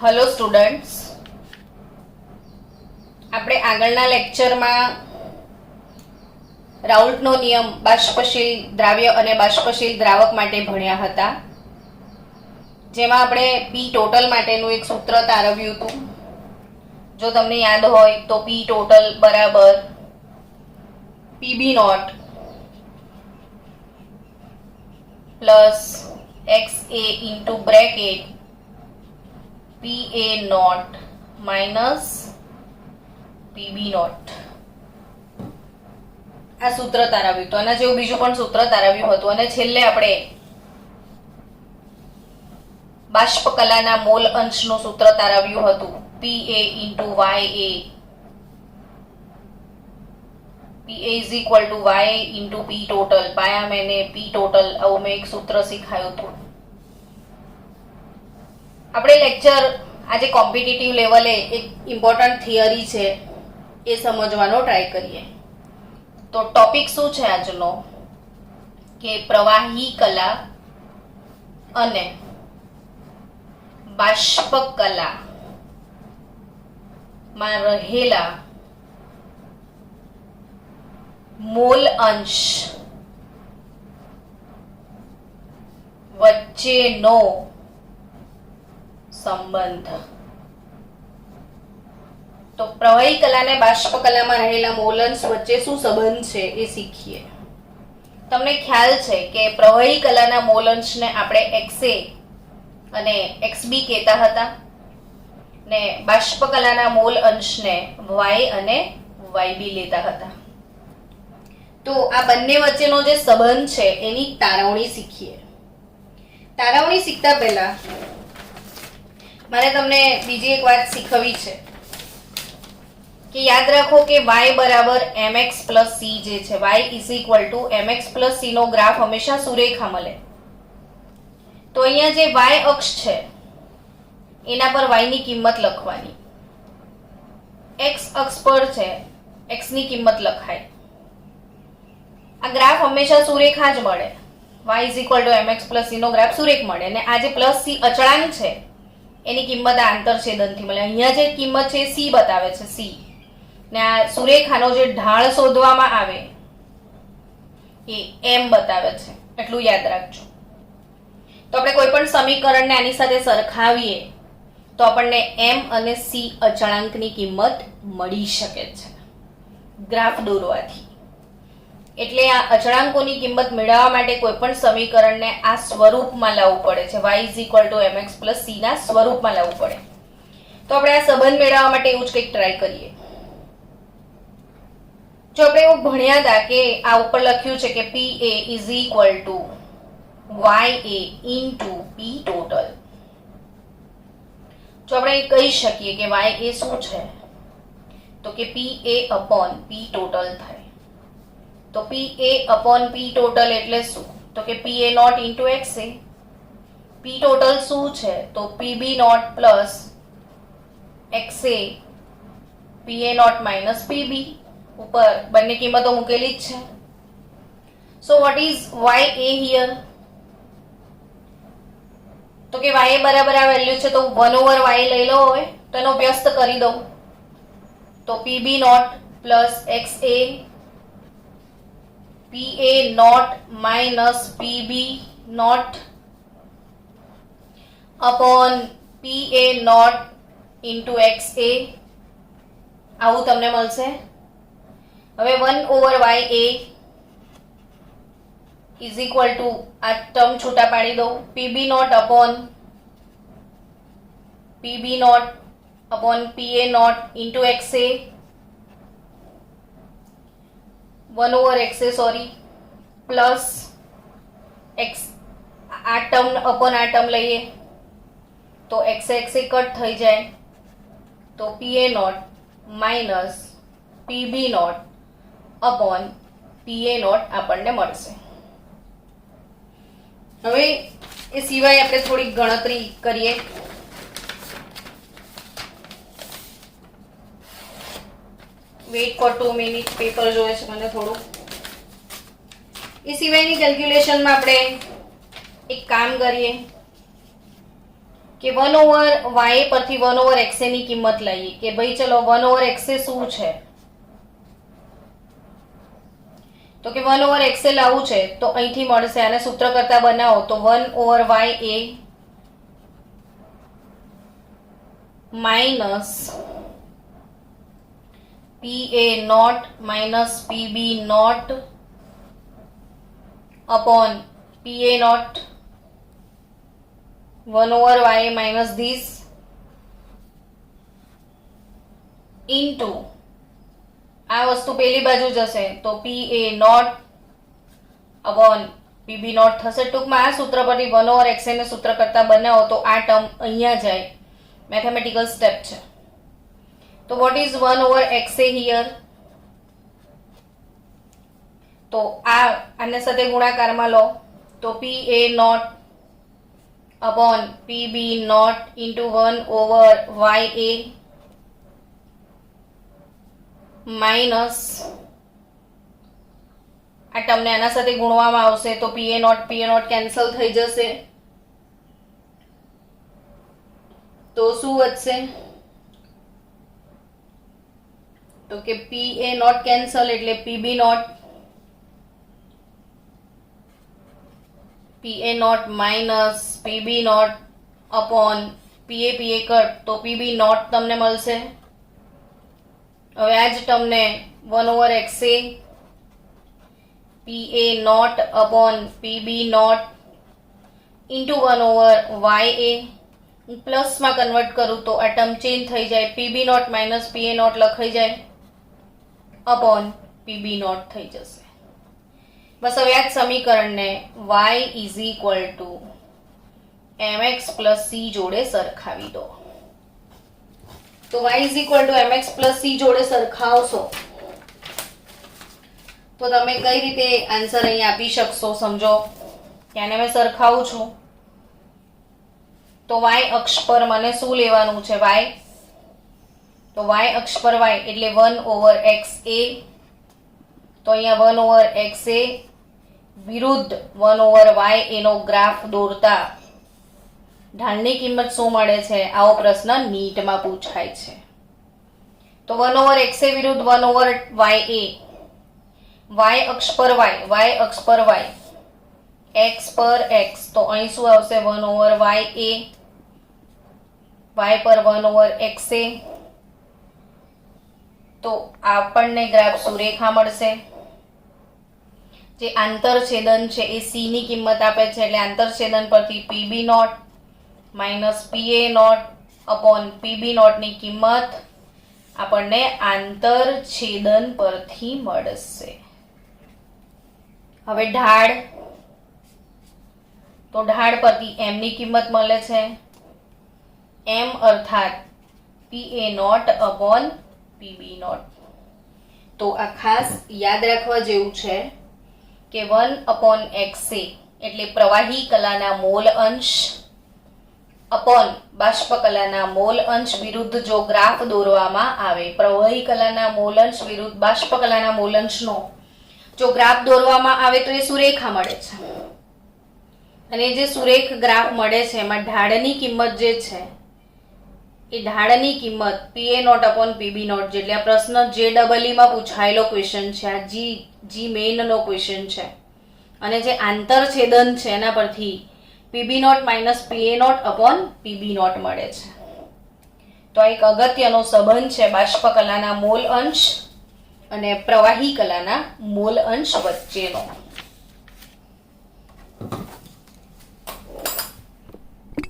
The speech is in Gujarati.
હેલો સ્ટુડન્ટ્સ, આપણે આગળના લેક્ચરમાં રાઉલ્ટનો નિયમ બાષ્પશીલ દ્રાવ્ય અને બાષ્પશીલ દ્રાવક માટે ભણ્યા હતા, જેમાં આપણે પી ટોટલ માટેનું એક સૂત્ર તારવ્યું હતું. જો તમને યાદ હોય તો પી ટોટલ બરાબર PB not plus X A into bracket PA not minus PB not આ સૂત્ર તારવ્યું હતું. આના જેવું બીજું પણ સૂત્ર તારવ્યું હતું. અને છેલ્લે આપણે બાષ્પ કલાના મોલ અંશનું સૂત્ર તારવ્યું હતું, PA into YA. PA is equal two YA into P total. પાયા મેને P ટોટલ, આવું મેં એક સૂત્ર શીખાયું હતું. આપણે લેક્ચર આજે કોમ્પિટિટિવ લેવલે એક ઇમ્પોર્ટન્ટ થિયરી છે એ સમજવાનો ટ્રાય કરીએ. તો ટોપિક શું છે આજનો કે પ્રવાહી કલા અને બાષ્પ કલામાં રહેલા મોલ અંશ વચ્ચેનો સંબંધ. તો પ્રવાહી કલા અને બાષ્પ કલામાં રહેલા મોલ અંશ વચ્ચે શું સંબંધ છે એ શીખીએ. તમને ખ્યાલ છે કે પ્રવાહી કલાના મોલ અંશને આપણે XA અને XB કહેતા હતા, ને બાષ્પ કલાના મોલ અંશને Y અને YB લેતા હતા. તો આ બંને વચ્ચેનો જે સંબંધ છે એની તારવણી શીખીએ. તારવણી શીખતા પહેલા મારે તમને બીજી એક વાત શીખવવી છે કે યાદ રાખો કે y બરાબર mx પ્લસ c જે છે, y is equal to mx plus c નો ગ્રાફ હંમેશા સુરેખા મળે. તો અહીંયા જે y અક્ષ છે એના પર y ની કિંમત લખવાની, x અક્ષ પર છે x ની કિંમત લખાય. આ ગ્રાફ હંમેશા સુરેખા જ મળે. y is equal to mx plus c નો ગ્રાફ સુરેખ મળે. અને આ જે પ્લસ c અચળાંક છે એની કિંમત આ આંતરછેદનથી મળે. અહીંયા જે કિંમત છે c બતાવે છે, c. ને આ સુરેખાનો જે ઢાળ શોધવામાં આવે એ m બતાવે છે, એટલું યાદ રાખજો. તો આપણે કોઈ પણ સમીકરણને આની સાથે સરખાવીએ તો આપણને m અને c અચળાંકની કિંમત મળી શકે છે ગ્રાફ દોરવાથી. એટલે આ અચળાંકોની કિંમત મેળવવા માટે કોઈ પણ સમીકરણને આ સ્વરૂપમાં લાવવું પડે છે, y is equal to mx plus c ના સ્વરૂપમાં લાવવું પડે. તો આપણે આ સંબંધ મેળવવા માટે એવું જ કંઈક ટ્રાય કરીએ. જો આપણે એવું ભણ્યા હતા કે આ ઉપર લખ્યું છે કે PA is equal two YA into P total. જો આપણે કહી શકીએ કે YA શું છે તો કે PA અપોન P ટોટલ થાય. તો PA અપોન P ટોટલ એટલે શું તો કે PA not into XA. P total શું છે તો PB not plus XA PA not minus PB. ઉપર બંને કિંમતો મૂકેલી જ છે. So what is YA here તો કે YA બરાબર આ વેલ્યુ છે તો 1 ઓવર y લઈ લો. હવે તો એનો વ્યસ્ત કરી દઉં તો PB not plus XA PA not minus PB not upon PA not into XA. આવું તમને મળશે. હવે 1 over YA is equal to આ ટર્મ છૂટા પાડી દો, PB not upon PB not upon PA not into XA. 1 over XA sorry plus x આ ટર્મ અપોન આ ટર્મ લઈએ તો XA કટ થઈ જાય તો PA not minus PB not upon PA not આપણને મળશે. હવે એ સિવાય આપણે થોડી ગણતરી કરીએ. વેઇટ ફોર 2 મિનિટ, પેપર જોઈએ છે મને થોડું. એ સિવાયની કેલ્ક્યુલેશનમાં આપણે એક કામ કરીએ કે 1/y પરથી 1/xa ની કિંમત લઈએ કે ભાઈ ચલો 1/xa શું છે, તો કે 1/xa લાવવું છે તો અહીંથી મળશે, આને સૂત્ર કરતા બનાવો તો 1/ya minus pa0 minus pb0 upon pa0 1/y minus this into આ વસ્તુ પેલી બાજુ જશે તો pa0 upon pb0 થશે. ટૂંકમાં આ સૂત્ર પરથી 1/xa ને સૂત્ર કરતા બનાવો તો આ ટર્મ અહીંયા જાય, મેથેમેટિકલ સ્ટેપ છે. તો વોટ ઇઝ 1/xa હિયર? તો આને સાથે ગુણાકારમાં લો તો pa0 upon pb0 into 1/ya minus આ ટર્મને આના સાથે ગુણવામાં આવશે તો pa0 કેન્સલ થઈ જશે, તો શું વધશે? તો કે pa0 કેન્સલ એટલે pb0 pa0 minus pb0 upon pa cut તો pb0 તમને મળશે. હવે આ જ ટર્મને 1/xa pa0 upon pb0 into 1/ya પ્લસમાં convert કરું તો આ ટર્મ ચેન્જ થઈ જાય, pb0 માઇનસ pa0 લખાઈ જાય upon pb0 થઈ જશે. બસ હવે આ જ સમીકરણને y is equal to mx plus c જોડે સરખાવી દો. તો y is equal to mx plus c જોડે સરખાવશો તો તમે કઈ રીતે આન્સર અહીં આપી શકશો સમજો કે આને મેં સરખાવું છું તો y અક્ષ પર મને શું લેવાનું છે? y તો y અક્ષ પર y એટલે 1/xa તો અહીંયા 1/xa વિરુદ્ધ 1/y એનો ગ્રાફ દોરતા ઢાળની કિંમત શું મળે છે? આવો પ્રશ્ન નીટમાં પૂછાય છે. તો 1/xa વિરુદ્ધ 1/ya y અક્ષ પર y અક્ષ પર y x પર x તો અહીં શું આવશે? 1/ya y પર 1/xa તો આપણને ગ્રાફ સુરેખા મળશે. જે આંતરછેદન છે એ c ની કિંમત આપે છે એટલે આંતરછેદન પરથી pb0 minus pa0 upon pb0 ની કિંમત આપણને આંતરછેદન પરથી મળશે. હવે ઢાળ, તો ઢાળ પરથી m ની કિંમત મળે છે, m અર્થાત pa0 અપોન pb0. તો આ ખાસ યાદ રાખવા જેવું છે કે 1/xa એટલે પ્રવાહી કલાના મોલ અંશ અપોન બાષ્પ કલાના મોલ અંશ વિરુદ્ધ જો ગ્રાફ દોરવામાં આવે, પ્રવાહી કલાના મોલ અંશ વિરુદ્ધ બાષ્પ કલાના મોલ અંશનો જો ગ્રાફ દોરવામાં આવે તો એ સુરેખા મળે છે. અને જે સુરેખ ગ્રાફ મળે છે એમાં ઢાળની કિંમત જે છે એ ઢાળની કિંમત pa0 અપોન pb0 જેટલે આ પ્રશ્ન JEE માં પૂછાયેલો ક્વેશ્ચન છે, આ જી મેઇન નો ક્વેશ્ચન છે. અને જે આંતરછેદન છે એના પરથી pb0 minus pa0 upon pb0 મળે છે. તો આ એક અગત્યનો સંબંધ છે બાષ્પ કલાના મોલ અંશ અને પ્રવાહી કલાના મોલ અંશ વચ્ચેનો.